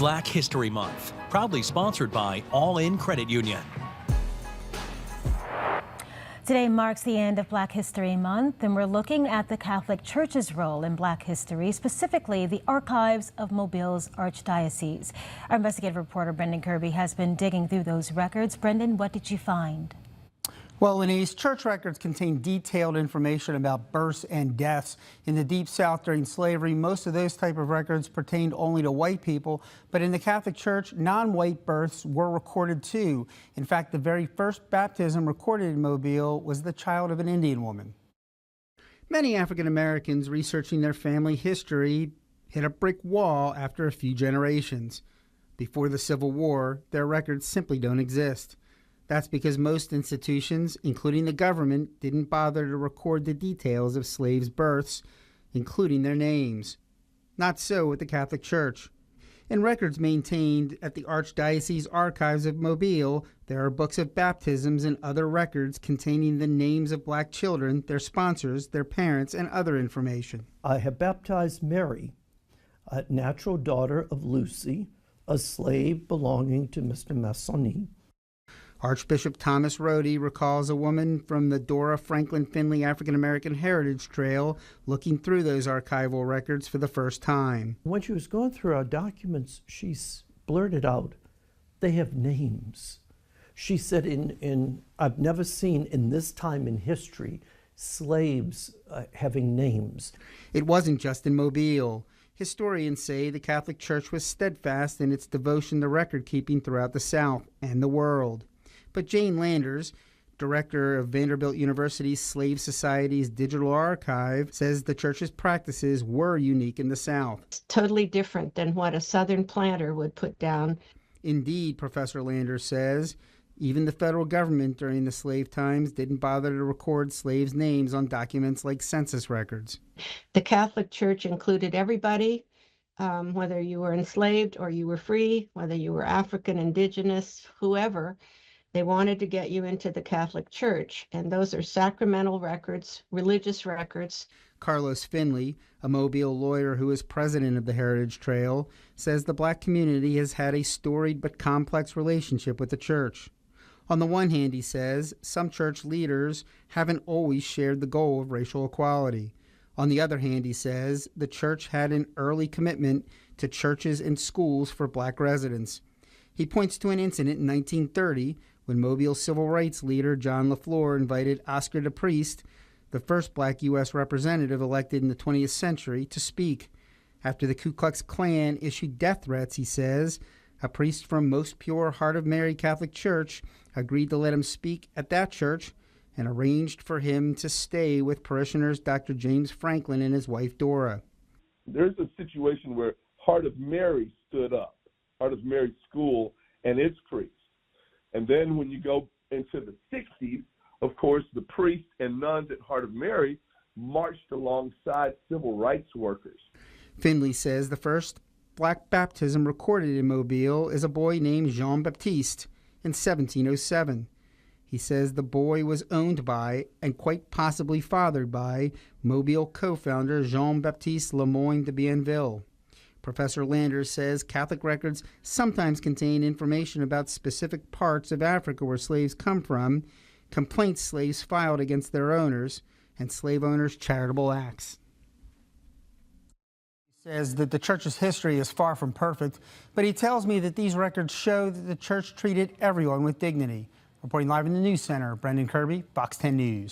Black History Month, proudly sponsored by All In Credit Union. Today marks the end of Black History Month, and we're looking at the Catholic Church's role in Black history, specifically the archives of Mobile's Archdiocese. Our investigative reporter Brendan Kirby has been digging through those records. Brendan, what did you find? Well, Lenise, church records contain detailed information about births and deaths. In the Deep South during slavery, most of those type of records pertained only to white people. But in the Catholic Church, non-white births were recorded too. In fact, the very first baptism recorded in Mobile was the child of an Indian woman. Many African Americans researching their family history hit a brick wall after a few generations. Before the Civil War, their records simply don't exist. That's because most institutions, including the government, didn't bother to record the details of slaves' births, including their names. Not so with the Catholic Church. In records maintained at the Archdiocese Archives of Mobile, there are books of baptisms and other records containing the names of black children, their sponsors, their parents, and other information. I have baptized Mary, a natural daughter of Lucy, a slave belonging to Mr. Massoni. Archbishop Thomas Rhodey recalls a woman from the Dora Franklin Finley African American Heritage Trail looking through those archival records for the first time. When she was going through our documents, she blurted out, "They have names." She said, I've never seen in this time in history slaves having names. It wasn't just in Mobile. Historians say the Catholic Church was steadfast in its devotion to record keeping throughout the South and the world. But Jane Landers, director of Vanderbilt University's Slave Society's Digital Archive, says the church's practices were unique in the South. It's totally different than what a Southern planter would put down. Indeed, Professor Landers says, even the federal government during the slave times didn't bother to record slaves' names on documents like census records. The Catholic Church included everybody, whether you were enslaved or you were free, whether you were African, indigenous, whoever. They wanted to get you into the Catholic Church, and those are sacramental records, religious records. Carlos Finley, a Mobile lawyer who is president of the Heritage Trail, says the black community has had a storied but complex relationship with the church. On the one hand, he says, some church leaders haven't always shared the goal of racial equality. On the other hand, he says, the church had an early commitment to churches and schools for black residents. He points to an incident in 1930 when Mobile civil rights leader John LaFleur invited Oscar de Priest, the first black U.S. representative elected in the 20th century, to speak. After the Ku Klux Klan issued death threats, he says, a priest from Most Pure Heart of Mary Catholic Church agreed to let him speak at that church and arranged for him to stay with parishioners Dr. James Franklin and his wife Dora. There's a situation where Heart of Mary stood up, Heart of Mary School and its priests. And then when you go into the 60s, of course, the priests and nuns at Heart of Mary marched alongside civil rights workers. Finley says the first black baptism recorded in Mobile is a boy named Jean Baptiste in 1707. He says the boy was owned by and quite possibly fathered by Mobile co-founder Jean-Baptiste Lemoyne de Bienville. Professor Landers says Catholic records sometimes contain information about specific parts of Africa where slaves come from, complaints slaves filed against their owners, and slave owners' charitable acts. He says that the church's history is far from perfect, but he tells me that these records show that the church treated everyone with dignity. Reporting live in the News Center, Brendan Kirby, Fox 10 News.